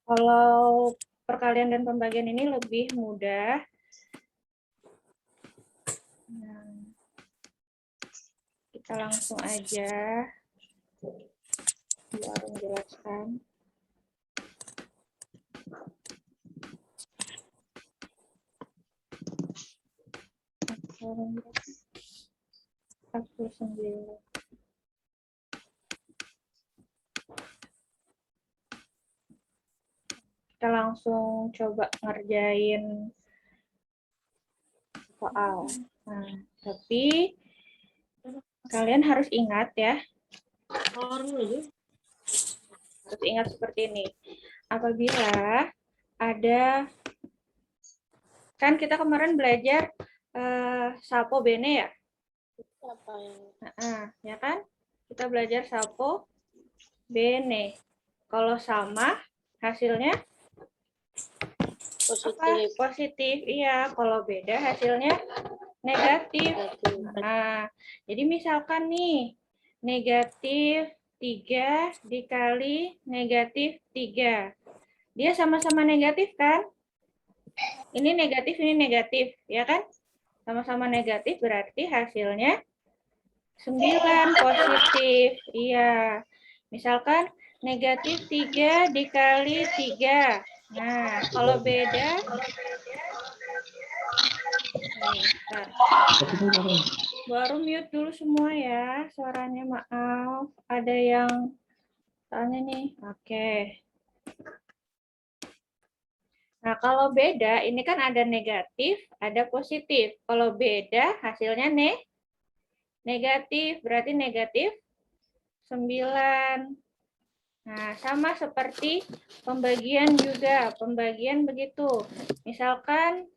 Kalau perkalian dan pembagian ini lebih mudah. Nah, kita langsung aja baru menjelaskan. Kita langsung coba ngerjain soal. Nah, tapi kalian harus ingat ya. Harus ingat seperti ini. Apabila ada, kan kita kemarin belajar sapo bene ya? Ya kan? Kita belajar sapo bene. Kalau sama, hasilnya positif. Positif, iya. Kalau beda, hasilnya negatif. Nah, jadi misalkan nih, negatif 3 dikali negatif 3. Dia sama-sama negatif kan? Ini negatif, ini negatif, ya kan? Sama-sama negatif berarti hasilnya 9 positif. Iya. Misalkan negatif 3 dikali 3. Nah, kalau beda, baru mute dulu semua ya, suaranya maaf. Ada yang tanya nih. Oke. Nah, kalau beda, ini kan ada negatif, ada positif. Kalau beda, hasilnya negatif, berarti negatif 9. Nah, sama seperti pembagian juga. Pembagian begitu. Misalkan,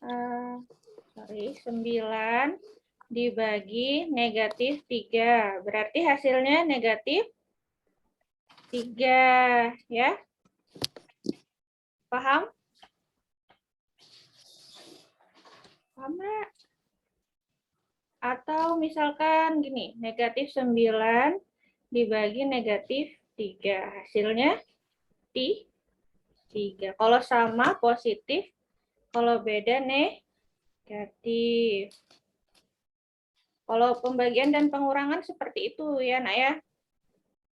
9 dibagi negatif 3. Berarti hasilnya negatif 3. Ya. Paham? Paham nggak? Atau misalkan gini, negatif 9 dibagi negatif 3. Hasilnya 3. Kalau sama positif, kalau beda negatif. Kalau pembagian dan pengurangan seperti itu ya, Nak ya.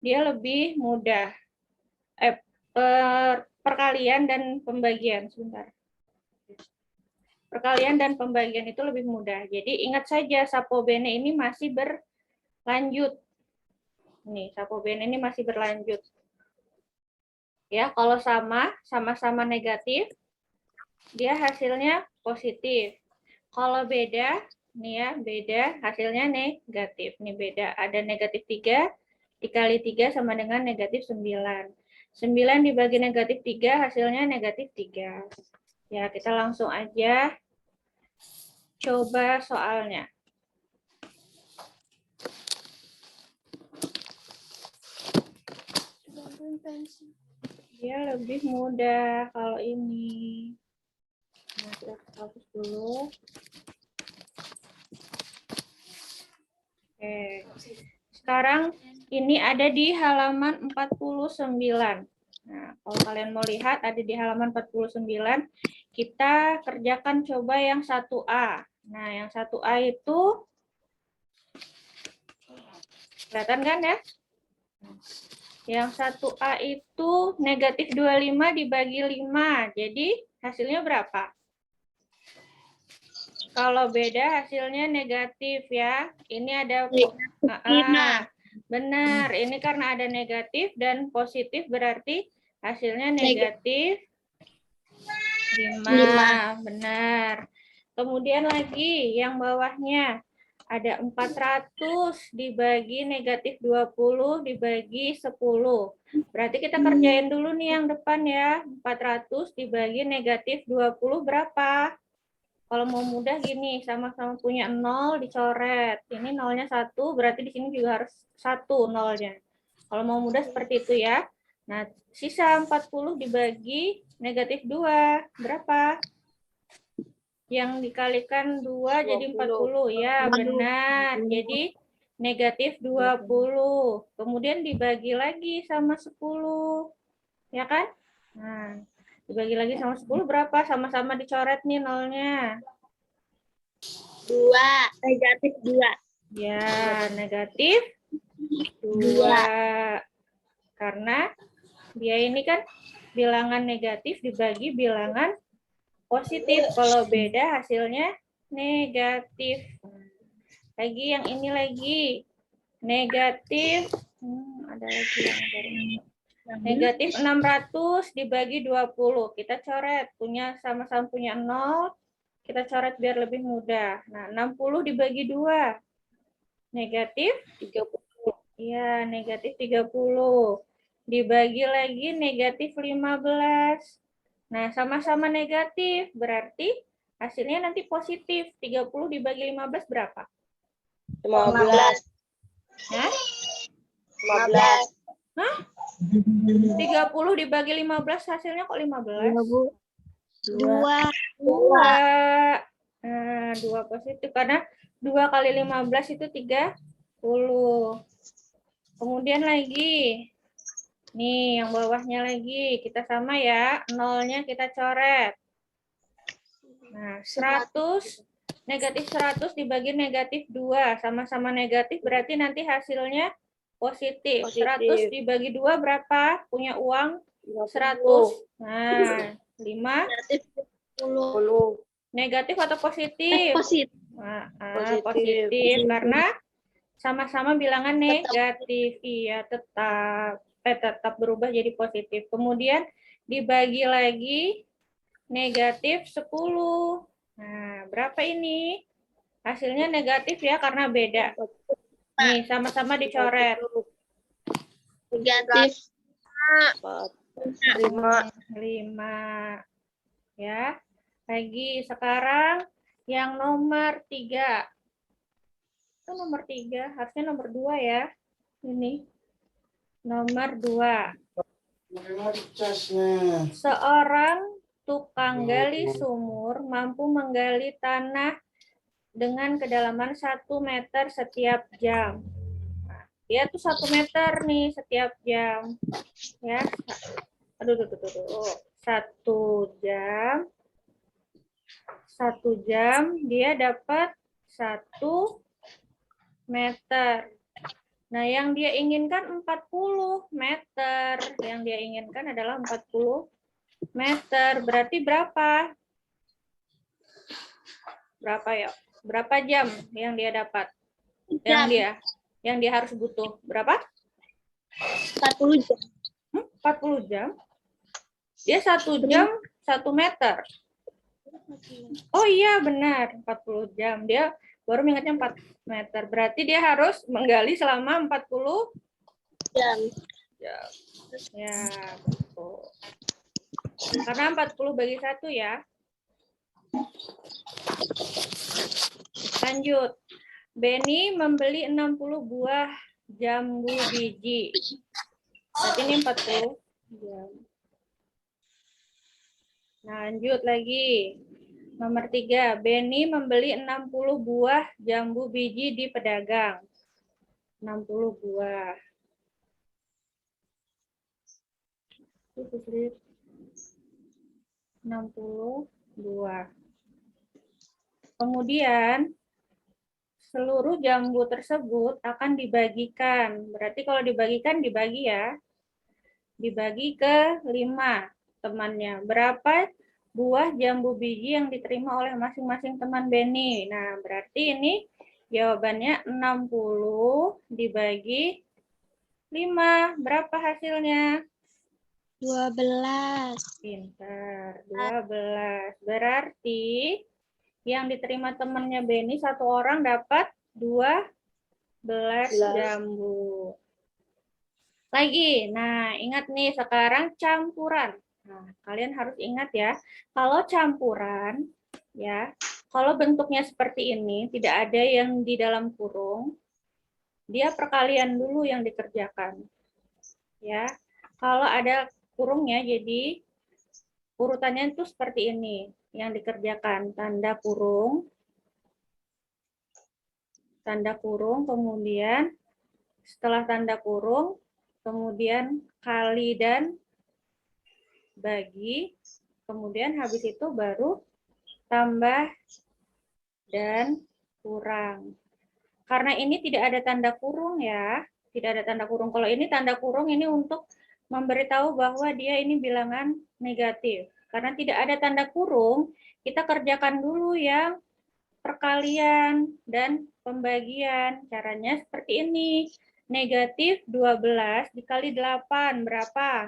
Dia lebih mudah. Perkalian dan pembagian, sebentar. Perkalian dan pembagian itu lebih mudah. Jadi ingat saja sapo bene ini masih berlanjut. Nih, sapo bene ini masih berlanjut. Ya, kalau sama-sama negatif, dia hasilnya positif. Kalau beda, nih ya, beda hasilnya negatif. Nih beda, ada negatif 3 dikali 3 sama dengan negatif 9. 9 dibagi negatif 3 hasilnya negatif 3. Ya, kita langsung aja coba soalnya. Dia lebih mudah kalau ini. Nah, kita hapus dulu. Oke. Sekarang ini ada di halaman 49. Nah, kalau kalian mau lihat ada di halaman 49, kita kerjakan coba yang 1A. Nah, yang 1A itu kelihatan kan ya? Yang 1A itu negatif 25 dibagi 5. Jadi hasilnya berapa? Kalau beda hasilnya negatif ya. Ini ada benar. Ini karena ada negatif dan positif berarti hasilnya negatif 5. Benar. Kemudian lagi yang bawahnya ada 400 dibagi negatif 20 dibagi 10. Berarti kita kerjain dulu nih yang depan ya. 400 dibagi negatif 20 berapa? Kalau mau mudah gini, sama-sama punya 0 dicoret. Ini nolnya 1, berarti di sini juga harus 1 nolnya. Kalau mau mudah seperti itu ya. Nah, sisa 40 dibagi negatif 2. Berapa? Yang dikalikan 2 jadi 40. Ya, benar. Jadi negatif 20. Kemudian dibagi lagi sama 10. Ya kan? Nah, dibagi lagi sama 10 berapa? Sama-sama dicoret nih nolnya. 2. Negatif 2. Ya, negatif 2. Karena dia ini kan bilangan negatif dibagi bilangan positif. Kalau beda hasilnya negatif. Lagi yang ini lagi. Negatif. Ada lagi yang baru. Negatif 600 dibagi 20. Kita coret. Sama-sama punya 0. Kita coret biar lebih mudah. Nah, 60 dibagi 2. Negatif 30. Iya, negatif 30. Dibagi lagi negatif 15. Nah, sama-sama negatif. Berarti hasilnya nanti positif. 30 dibagi 15 berapa? 15. Hah? 15. Hah? 30 dibagi 15 hasilnya kok 15? 2. 2. Nah, 2 positif. Karena 2 kali 15 itu 30. Kemudian lagi. Nih, yang bawahnya lagi. Kita sama ya. Nolnya kita coret. Nah, 100. Negatif 100 dibagi negatif 2. Sama-sama negatif berarti nanti hasilnya positif. 100 dibagi 2 berapa? Punya uang 100. Nah, 5. Negatif 10. Negatif atau positif? Positif. Nah, positif. Karena sama-sama bilangan negatif. Iya, tetap berubah jadi positif. Kemudian dibagi lagi negatif 10. Nah, berapa ini? Hasilnya negatif ya karena beda. Nih, sama-sama dicoret. Negatif 5. Ya. Lagi sekarang yang nomor 3. Itu nomor 3, harusnya nomor 2 ya. Ini. Nomor 2. Seorang tukang gali sumur mampu menggali tanah dengan kedalaman 1 meter setiap jam. Nah, dia tuh 1 meter nih setiap jam. Ya. Aduh. 1 jam dia dapat 1 meter. Nah, yang dia inginkan 40 meter. Yang dia inginkan adalah 40 meter. Berarti berapa? Berapa ya? Berapa jam yang dia dapat? Yang dia harus butuh. Berapa? 40 jam. 40 jam? Dia 1 jam 1 meter. Oh iya, benar. 40 jam. Dia baru mengingatnya 4 meter. Berarti dia harus menggali selama 40 jam. Ya, betul. Karena 40 bagi 1 ya. Lanjut. Benny membeli 60 buah jambu biji. Berarti ini 40 jam. Nah, lanjut lagi. Nomor 3. Benny membeli 60 buah jambu biji di pedagang. 60 buah. 60 buah. Kemudian seluruh jambu tersebut akan dibagikan. Berarti kalau dibagikan dibagi ya. Dibagi ke 5 temannya. Berapa buah jambu biji yang diterima oleh masing-masing teman Benny? Nah, berarti ini jawabannya 60 dibagi 5. Berapa hasilnya? 12. Pintar. 12. Berarti yang diterima temannya Benny 1 orang dapat 12 jambu. Lagi, nah ingat nih sekarang campuran. Nah, kalian harus ingat ya, kalau campuran, ya, kalau bentuknya seperti ini, tidak ada yang di dalam kurung, dia perkalian dulu yang dikerjakan. Ya, kalau ada kurungnya, jadi urutannya itu seperti ini, yang dikerjakan tanda kurung, kemudian setelah tanda kurung, kemudian kali dan bagi, kemudian habis itu baru tambah dan kurang. Karena ini tidak ada tanda kurung ya, tidak ada tanda kurung. Kalau ini tanda kurung ini untuk memberitahu bahwa dia ini bilangan negatif. Karena tidak ada tanda kurung, kita kerjakan dulu yang perkalian dan pembagian. Caranya seperti ini. Negatif 12 dikali 8 berapa?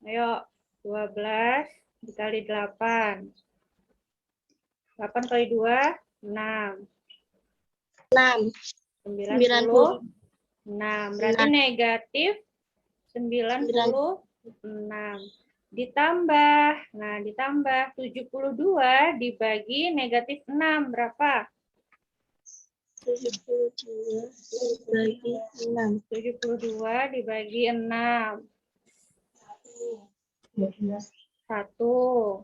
Ayo, 12 dikali 8. 8 kali 2, 6. 6. 96. Berarti negatif 96. Ditambah. Nah, ditambah 72 dibagi negatif 6 berapa? 72 dibagi 6. 72 dibagi 6. 1. 6.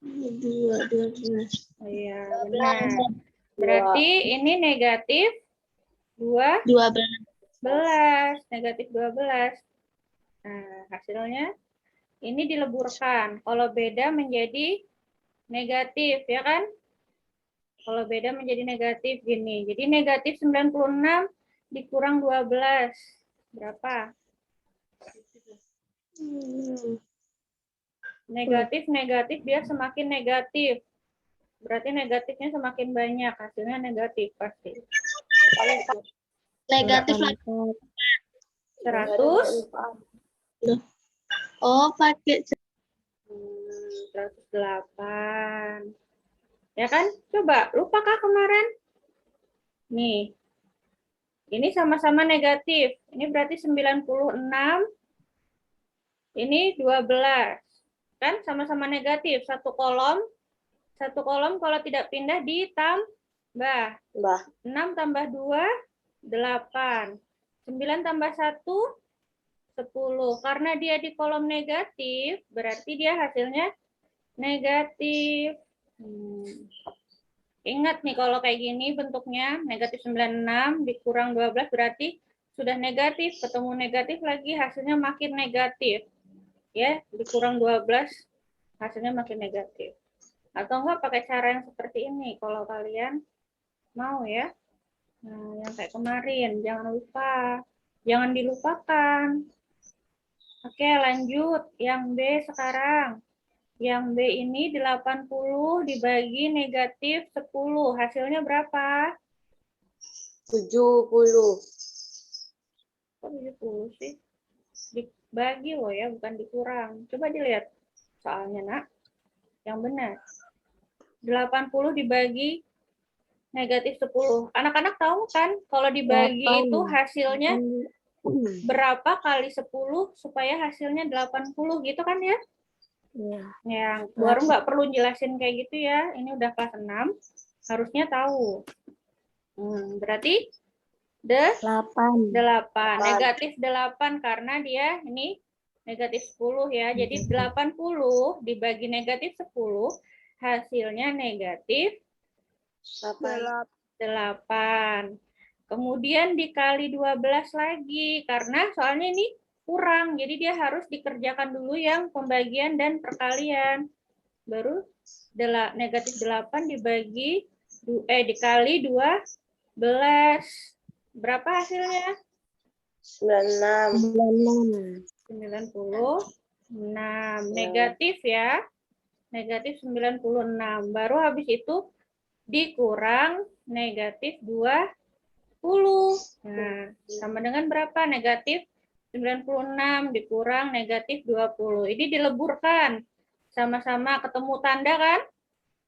12. Oh iya, benar. Berarti ini negatif 12. 12. Negatif 12. Nah, hasilnya ini dileburkan. Kalau beda menjadi negatif, ya kan? Kalau beda menjadi negatif gini. Jadi negatif 96 dikurang 12. Berapa? Negatif dia semakin negatif. Berarti negatifnya semakin banyak. Hasilnya negatif pasti. Negatif 100. Oh, pakai 108. Ya kan? Coba, lupakah kemarin? Nih. Ini sama-sama negatif. Ini berarti 96. Ini 12. Kan sama-sama negatif. Satu kolom kalau tidak pindah ditambah. 6 tambah 2, 8. 9 tambah 1, 10. Karena dia di kolom negatif, berarti dia hasilnya negatif. Ingat nih kalau kayak gini bentuknya negatif 96 dikurang 12 berarti sudah negatif, ketemu negatif lagi hasilnya makin negatif. Ya, dikurang 12 hasilnya makin negatif. Atau enggak pakai cara yang seperti ini kalau kalian mau ya. Nah, yang kayak kemarin jangan lupa. Jangan dilupakan. Oke, lanjut yang B sekarang. Yang B ini 80 dibagi negatif 10. Hasilnya berapa? 70. Kok 70 sih? Dibagi loh ya, bukan dikurang. Coba dilihat soalnya, nak. Yang benar. 80 dibagi negatif 10. Anak-anak tahu kan kalau dibagi 8. itu hasilnya berapa kali 10 supaya hasilnya 80 gitu kan ya? Ya. Yang baru nggak perlu jelasin kayak gitu ya. Ini udah kelas 6, harusnya tahu. Berarti 8. Negatif 8 karena dia ini negatif 10 ya. Jadi 80 dibagi negatif 10 hasilnya negatif 8. Kemudian dikali 12 lagi karena soalnya ini kurang. Jadi dia harus dikerjakan dulu yang pembagian dan perkalian. Baru negatif 8 dikali 12. Berapa hasilnya? 96. 96. Negatif ya. Negatif 96. Baru habis itu dikurang negatif 20. Nah, sama dengan berapa? Negatif 96 dikurang negatif 20. Ini dileburkan. Sama-sama ketemu tanda kan?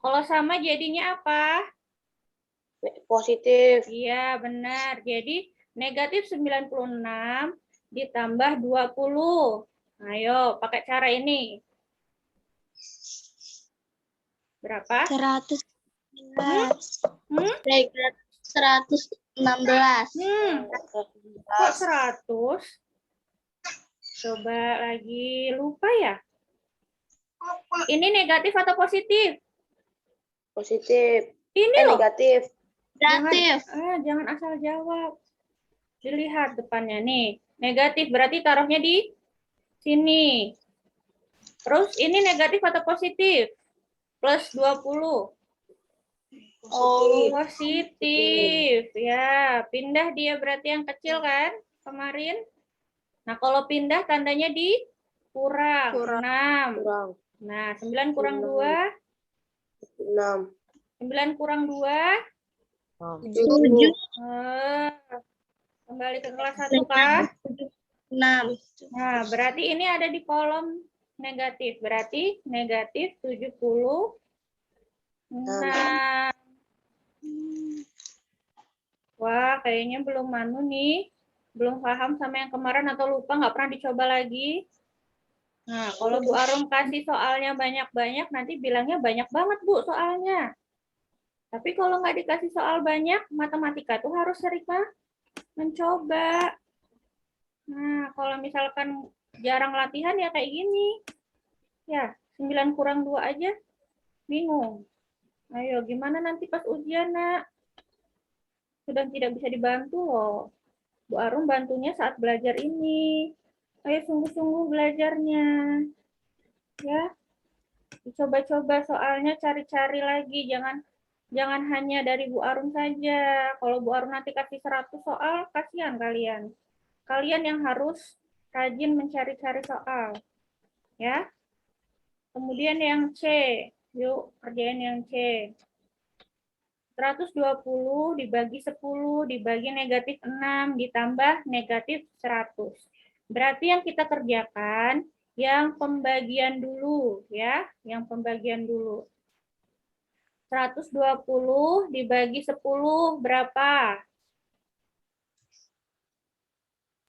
Kalau sama jadinya apa? Positif. Iya, benar. Jadi negatif 96 ditambah 20. Ayo, pakai cara ini. Berapa? 116. 116. Kok 100? Coba lagi lupa ya. Ini negatif atau positif? Positif. Ini loh. Negatif. Negatif. Jangan asal jawab. Dilihat depannya nih. Negatif, berarti taruhnya di sini. Terus ini negatif atau positif? Plus 20. Oh, Positif. Ya, pindah dia berarti yang kecil kan kemarin. Nah, kalau pindah tandanya dikurang. Kurang. 6. Kurang. Nah, 9 kurang 2. 6. 9 kurang 2. 7. Kembali ke kelas 1 kah? 6. Nah, berarti ini ada di kolom negatif. Berarti negatif 76. Wah, kayaknya belum nih. Belum paham sama yang kemarin atau lupa, nggak pernah dicoba lagi. Nah, kalau Bu Arum kasih soalnya banyak-banyak, nanti bilangnya banyak banget, Bu, soalnya. Tapi kalau nggak dikasih soal banyak, matematika tuh harus sering mencoba. Nah, kalau misalkan jarang latihan ya kayak gini. Ya, 9 kurang 2 aja bingung. Ayo, gimana nanti pas ujian, Nak? Sudah tidak bisa dibantu loh. Bu Arum bantunya saat belajar ini. Ayo sungguh-sungguh belajarnya. Ya, dicoba-coba soalnya cari-cari lagi. Jangan hanya dari Bu Arum saja. Kalau Bu Arum nanti kasih 100 soal, kasihan kalian. Kalian yang harus rajin mencari-cari soal. Ya. Kemudian yang C. Yuk, kerjain yang C. 120 dibagi 10 dibagi negatif 6 ditambah negatif 100. Berarti yang kita kerjakan yang pembagian dulu ya, yang pembagian dulu. 120 dibagi 10 berapa?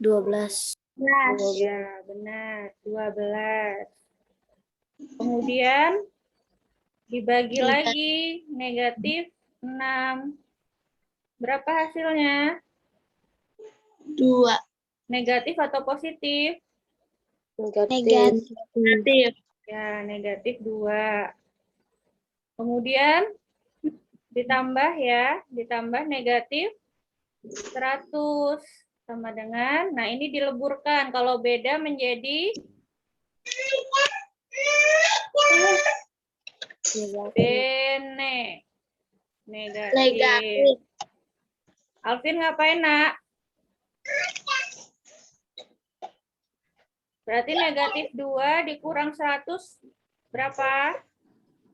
12. Ya, benar, 12. Kemudian dibagi lagi negatif 6. Berapa hasilnya? 2. Negatif atau positif? Negatif. Ya, negatif 2. Kemudian ditambah ya, ditambah negatif 100 sama dengan, nah ini dileburkan. Kalau beda menjadi bene. Negatif. Alvin ngapain, Nak? Berarti negatif 2 dikurang 100 berapa?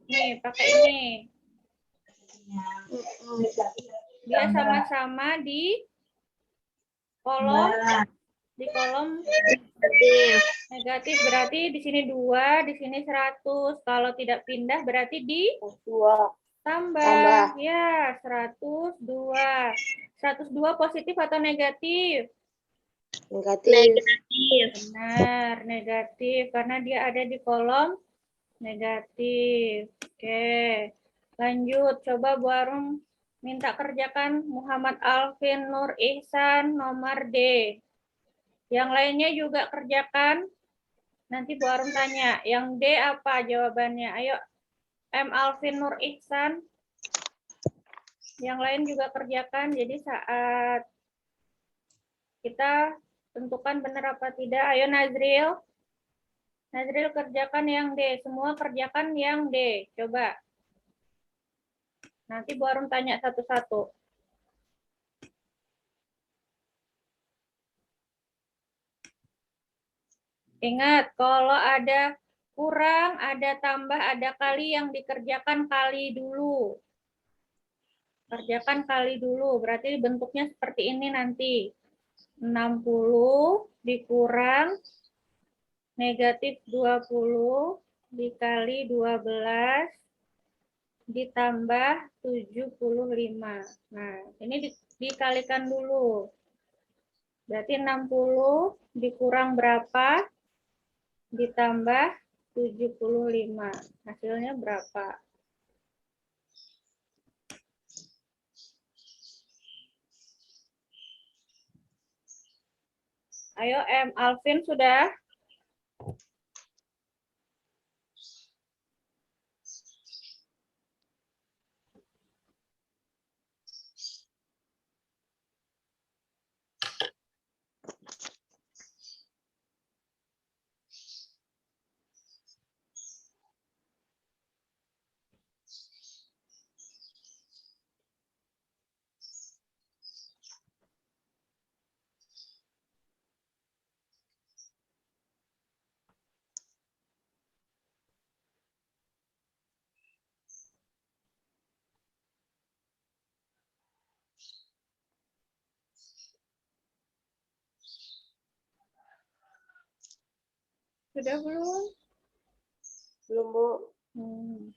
Nih, pakai ini. Dia sama-sama di kolom negatif. Berarti di sini 2, di sini 100. Kalau tidak pindah berarti di 2. tambah. Ya, 102. 102 positif atau negatif? Negatif. Benar, negatif karena dia ada di kolom negatif. Oke. Lanjut, coba Bu Arum minta kerjakan Muhammad Alvin Nur Ihsan nomor D. Yang lainnya juga kerjakan. Nanti Bu Arum tanya, yang D apa jawabannya? Ayo, M Alvin Nur Ihsan. Yang lain juga kerjakan. Jadi saat kita tentukan benar apa tidak. Ayo Nazril. Nazril kerjakan yang D. Semua kerjakan yang D. Coba. Nanti Bu Arum tanya satu-satu. Ingat, kalau ada kurang, ada tambah, ada kali yang dikerjakan kali dulu. Kerjakan kali dulu, berarti bentuknya seperti ini nanti. 60 dikurang negatif 20 dikali 12 ditambah 75. Nah, ini dikalikan dulu. Berarti 60 dikurang berapa? Ditambah 75. Hasilnya berapa? Ayo M. Alvin sudah? Sudah belum? Belum, Bu. Hmm.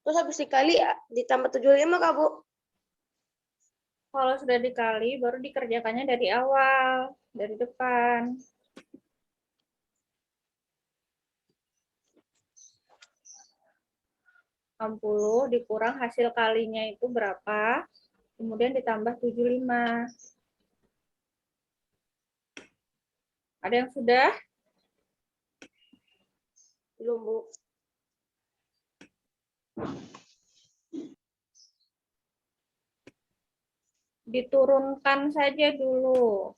Terus habis dikali ya, ditambah 75 Kak, Bu? Kalau sudah dikali, baru dikerjakannya dari awal, dari depan. 60 dikurang hasil kalinya itu berapa, kemudian ditambah 75. Ada yang sudah? Belum, Bu. Diturunkan saja dulu.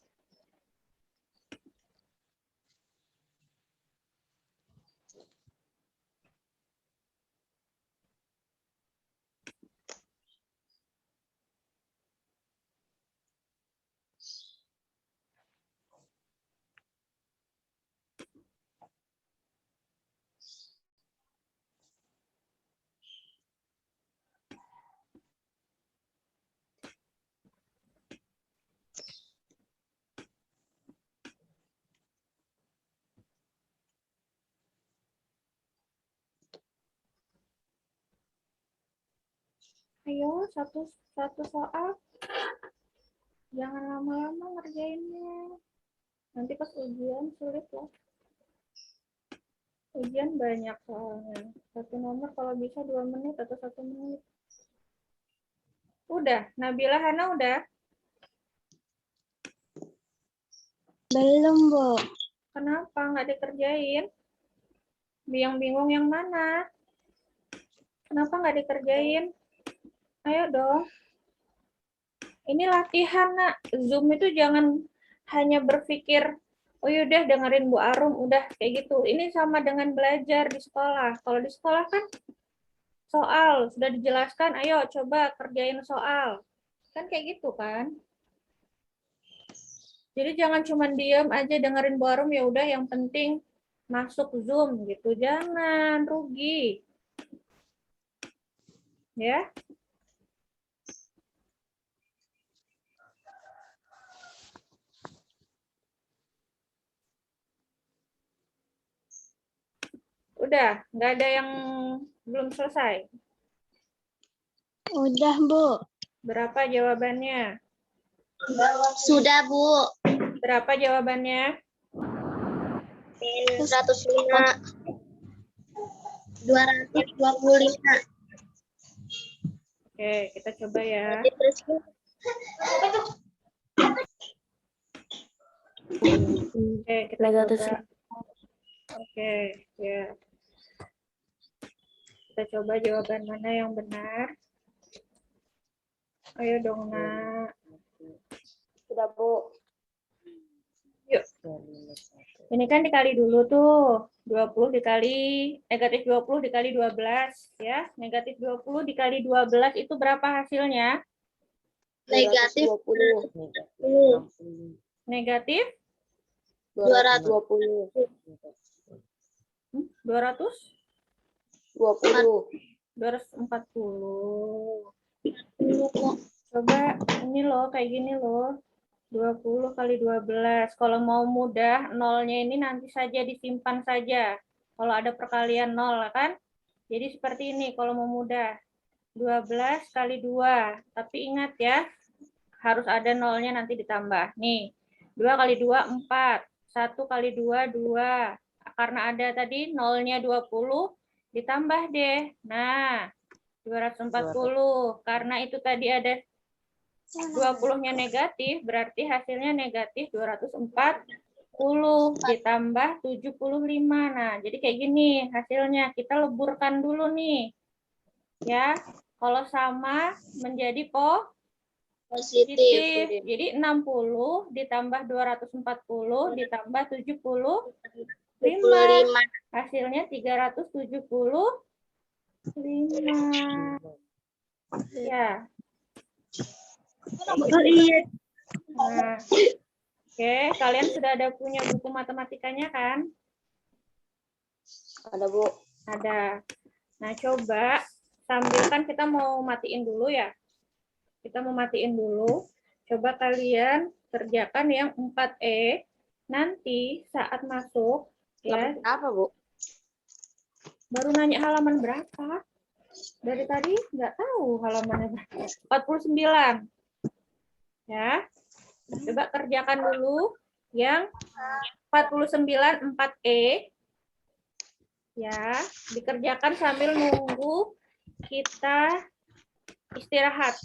Ayo, satu soal. Jangan lama-lama ngerjainnya. Nanti pas ujian sulit loh. Ujian banyak soalnya. Satu nomor kalau bisa 2 menit atau 1 menit. Udah, Nabila Hana udah? Belum, Bu. Kenapa nggak dikerjain? Yang bingung yang mana? Kenapa nggak dikerjain? Ayo dong. Ini latihan, Nak. Zoom itu jangan hanya berpikir, oh yaudah dengerin Bu Arum, udah kayak gitu. Ini sama dengan belajar di sekolah. Kalau di sekolah kan soal, sudah dijelaskan, ayo coba kerjain soal. Kan kayak gitu kan. Jadi jangan cuma diem aja dengerin Bu Arum, ya udah yang penting masuk Zoom gitu. Jangan, rugi. Ya. Udah, nggak ada yang belum selesai. Udah, Bu. Berapa jawabannya? Sudah, Bu. Berapa jawabannya? 105. 225. Oke, kita coba ya. Oke, kita coba. Oke, ya. Kita coba jawaban mana yang benar. Ayo dong, Nak. Sudah, Bu. Yuk. Ini kan dikali dulu tuh. 20 dikali, negatif 20 dikali 12. Ya, negatif 20 dikali 12 itu berapa hasilnya? Negatif 220. Negatif 220. 200? 20. 240. Coba ini loh, kayak gini loh. 20 kali 12. Kalau mau mudah, nolnya ini nanti saja disimpan saja. Kalau ada perkalian nol kan. Jadi seperti ini kalau mau mudah. 12 kali 2. Tapi ingat ya, harus ada nolnya nanti ditambah. Nih, 2 kali 2, 4. 1 kali 2, 2. Karena ada tadi nolnya 20, ditambah deh. Nah, 240. Karena itu tadi ada 20-nya negatif, berarti hasilnya negatif 240 ditambah 75. Nah, jadi kayak gini hasilnya. Kita leburkan dulu nih. Ya, kalau sama menjadi positif. Jadi 60 ditambah 240 ditambah 75. Hasilnya 375. Ya. Oh iya. Nah, oke, kalian sudah ada punya buku matematikanya kan? Ada, Bu. Ada. Nah, coba sambil kan kita mau matiin dulu ya. Kita mau matiin dulu. Coba kalian kerjakan yang 4E. Nanti saat masuk, ya, Apa, Bu? baru nanya halaman berapa. Dari tadi nggak tahu halamannya berapa. 49. Ya. Coba kerjakan dulu yang 49 4E. Ya, dikerjakan sambil nunggu kita istirahat.